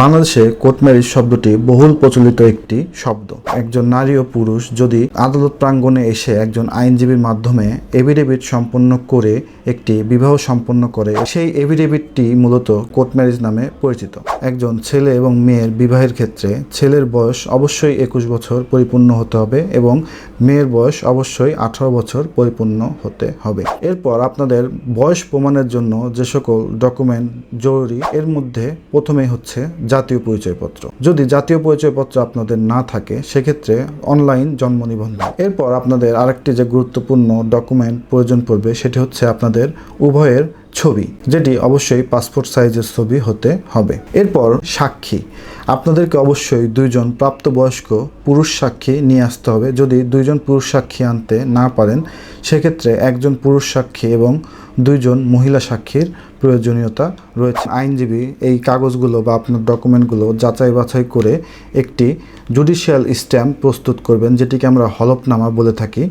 বাংলাদেশে court marriage শব্দটি বহুল প্রচলিত একটি শব্দ। একজন নারী ও পুরুষ যদি আদালত প্রাঙ্গণে এসে একজন আইনজীবীর মাধ্যমে এফিডেভিট সম্পন্ন করে একটি বিবাহ সম্পন্ন করে, সেই এফিডেভিটটি মূলত কোর্ট ম্যারেজ নামে পরিচিত। একজন ছেলে এবং মেয়ের বিবাহের ক্ষেত্রে ছেলের বয়স অবশ্যই 21 বছর পরিপূর্ণ হতে হবে এবং মেয়ের বয়স অবশ্যই 18 বছর পরিপূর্ণ হতে হবে। এরপর আপনাদের বয়স প্রমাণের জন্য যে সকল ডকুমেন্ট জরুরি, এর মধ্যে প্রথমেই হচ্ছে জাতীয় পরিচয়পত্র। যদি জাতীয় পরিচয়পত্র আপনাদের না থাকে সেক্ষেত্রে অনলাইন জন্ম নিবন্ধন। এরপর আপনাদের আরেকটি যে গুরুত্বপূর্ণ ডকুমেন্ট প্রয়োজন পড়বে সেটি হচ্ছে আপনাদের উভয়ের ছবি, যেটি অবশ্যই পাসপোর্ট সাইজের ছবি হতে হবে। এরপর সাক্ষী, আপনাদেরকে অবশ্যই দুইজন প্রাপ্তবয়স্ক পুরুষ সাক্ষী নিয়ে আসতে হবে। যদি দুইজন পুরুষ সাক্ষী আনতে না পারেন সেক্ষেত্রে একজন পুরুষ সাক্ষী এবং দুইজন মহিলা সাক্ষীর প্রয়োজনীয়তা রয়েছে। আইনজীবী এই কাগজগুলো বা আপনার ডকুমেন্টগুলো যাচাই বাছাই করে একটি জুডিশিয়াল স্ট্যাম্প প্রস্তুত করবেন, যেটিকে আমরা হলফনামা বলে থাকি।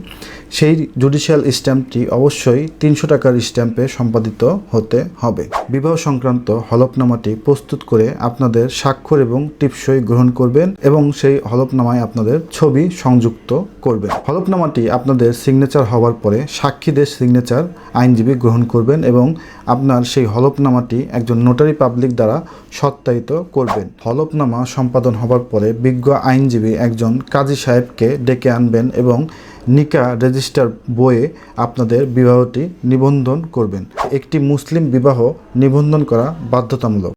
সেই জুডিশিয়াল স্ট্যাম্পটি অবশ্যই 300 টাকার স্ট্যাম্পে সম্পাদিত হতে হবে। বিবাহ সংক্রান্ত হলফনামাটি প্রস্তুত করে আপনাদের স্বাক্ষর এবং টিপসই গ্রহণ করবেন এবং সেই হলফনামায় আপনাদের ছবি সংযুক্ত করবেন। হলফনামাটি আপনাদের সিগনেচার হওয়ার পরে সাক্ষীদের সিগনেচার আইনজীবী গ্রহণ করবেন এবং আপনার সেই হলফনামাটি একজন নোটারি পাবলিক দ্বারা সত্যায়িত করবেন। হলফনামা সম্পাদন হবার পরে বিজ্ঞ আইনজীবী একজন কাজী সাহেবকে ডেকে আনবেন এবং নিকা রেজিস্টার বইয়ে আপনাদের বিবাহটি নিবন্ধন করবেন। একটি মুসলিম বিবাহ নিবন্ধন করা বাধ্যতামূলক।